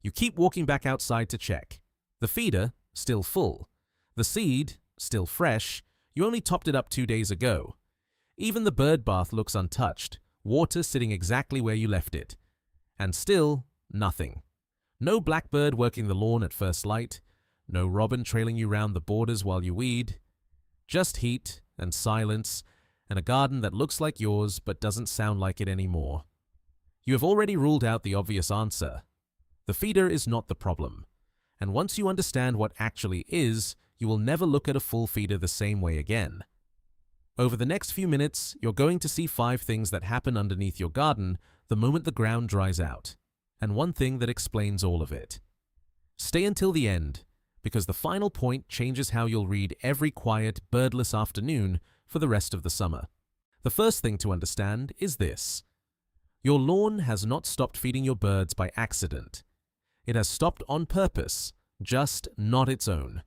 You keep walking back outside to check. The feeder, still full. The seed, still fresh. You only topped it up 2 days ago. Even the bird bath looks untouched, water sitting exactly where you left it. And still, nothing. No blackbird working the lawn at first light. No robin trailing you round the borders while you weed. Just heat and silence and a garden that looks like yours but doesn't sound like it anymore. You have already ruled out the obvious answer. The feeder is not the problem. And once you understand what actually is, you will never look at a full feeder the same way again. Over the next few minutes, you're going to see 5 things that happen underneath your garden the moment the ground dries out, and one thing that explains all of it. Stay until the end, because the final point changes how you'll read every quiet, birdless afternoon for the rest of the summer. The first thing to understand is this. Your lawn has not stopped feeding your birds by accident. It has stopped on purpose, just not its own.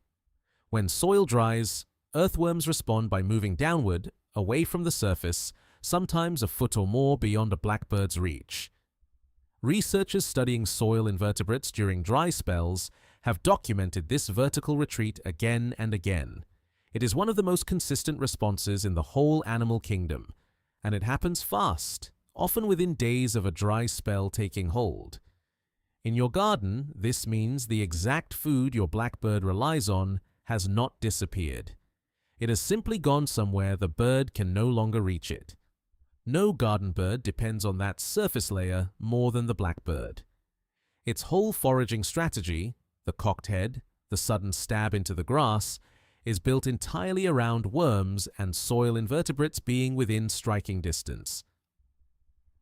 When soil dries, earthworms respond by moving downward, away from the surface, sometimes a foot or more beyond a blackbird's reach. Researchers studying soil invertebrates during dry spells have documented this vertical retreat again and again. It is one of the most consistent responses in the whole animal kingdom, and it happens fast, often within days of a dry spell taking hold. In your garden, this means the exact food your blackbird relies on has not disappeared. It has simply gone somewhere the bird can no longer reach it. No garden bird depends on that surface layer more than the blackbird. Its whole foraging strategy, the cocked head, the sudden stab into the grass, is built entirely around worms and soil invertebrates being within striking distance.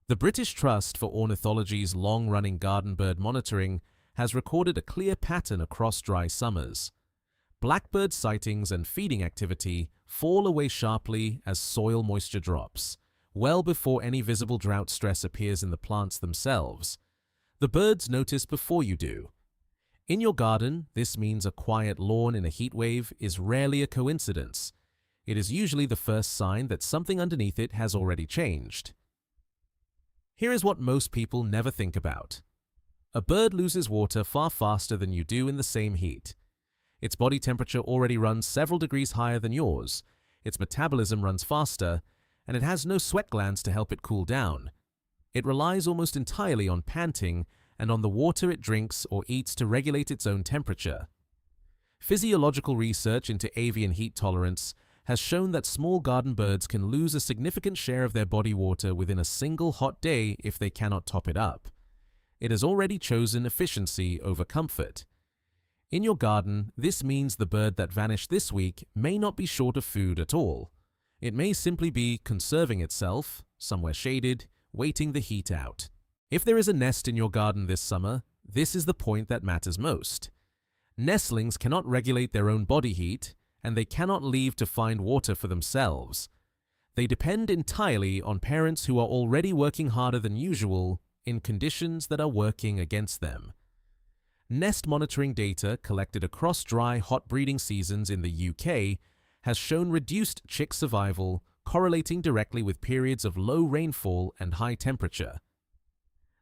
The British Trust for Ornithology's long-running garden bird monitoring has recorded a clear pattern across dry summers. Blackbird sightings and feeding activity fall away sharply as soil moisture drops, well before any visible drought stress appears in the plants themselves. The birds notice before you do. In your garden, this means a quiet lawn in a heat wave is rarely a coincidence. It is usually the first sign that something underneath it has already changed. Here is what most people never think about. A bird loses water far faster than you do in the same heat. Its body temperature already runs several degrees higher than yours, its metabolism runs faster, and it has no sweat glands to help it cool down. It relies almost entirely on panting and on the water it drinks or eats to regulate its own temperature. Physiological research into avian heat tolerance has shown that small garden birds can lose a significant share of their body water within a single hot day if they cannot top it up. It has already chosen efficiency over comfort. In your garden, this means the bird that vanished this week may not be short of food at all. It may simply be conserving itself, somewhere shaded, waiting the heat out. If there is a nest in your garden this summer, this is the point that matters most. Nestlings cannot regulate their own body heat, and they cannot leave to find water for themselves. They depend entirely on parents who are already working harder than usual in conditions that are working against them. Nest monitoring data collected across dry, hot breeding seasons in the UK has shown reduced chick survival correlating directly with periods of low rainfall and high temperature.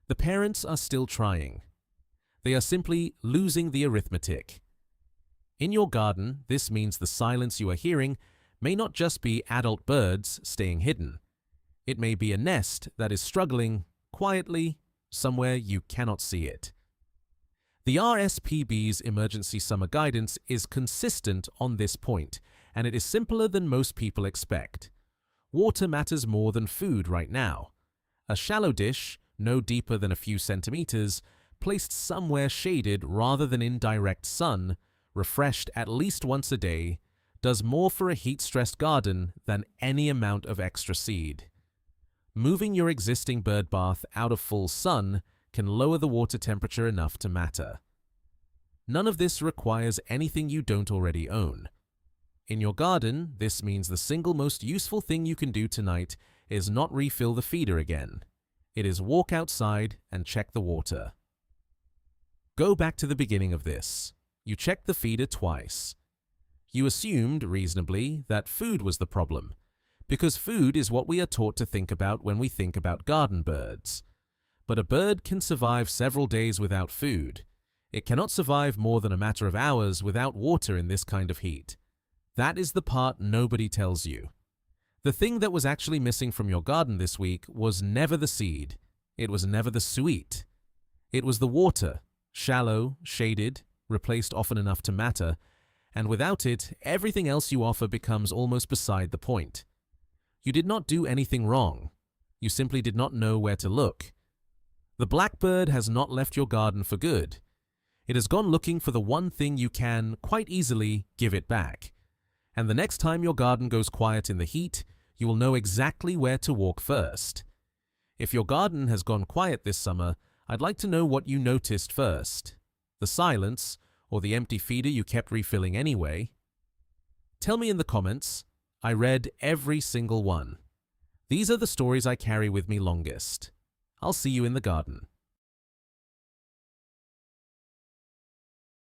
The parents are still trying. They are simply losing the arithmetic. In your garden, this means the silence you are hearing may not just be adult birds staying hidden. It may be a nest that is struggling quietly somewhere you cannot see it. The RSPB's emergency summer guidance is consistent on this point, and it is simpler than most people expect. Water matters more than food right now. A shallow dish, no deeper than a few centimeters, placed somewhere shaded rather than in direct sun, refreshed at least once a day, does more for a heat-stressed garden than any amount of extra seed. Moving your existing bird bath out of full sun can lower the water temperature enough to matter. None of this requires anything you don't already own. In your garden, this means the single most useful thing you can do tonight is not refill the feeder again. It is walk outside and check the water. Go back to the beginning of this. You checked the feeder twice. You assumed, reasonably, that food was the problem, because food is what we are taught to think about when we think about garden birds. But a bird can survive several days without food. It cannot survive more than a matter of hours without water in this kind of heat. That is the part nobody tells you. The thing that was actually missing from your garden this week was never the seed. It was never the sweet. It was the water, shallow, shaded, replaced often enough to matter, and without it, everything else you offer becomes almost beside the point. You did not do anything wrong. You simply did not know where to look. The blackbird has not left your garden for good. It has gone looking for the one thing you can, quite easily, give it back. And the next time your garden goes quiet in the heat, you will know exactly where to walk first. If your garden has gone quiet this summer, I'd like to know what you noticed first. The silence, or the empty feeder you kept refilling anyway? Tell me in the comments. I read every single one. These are the stories I carry with me longest. I'll see you in the garden.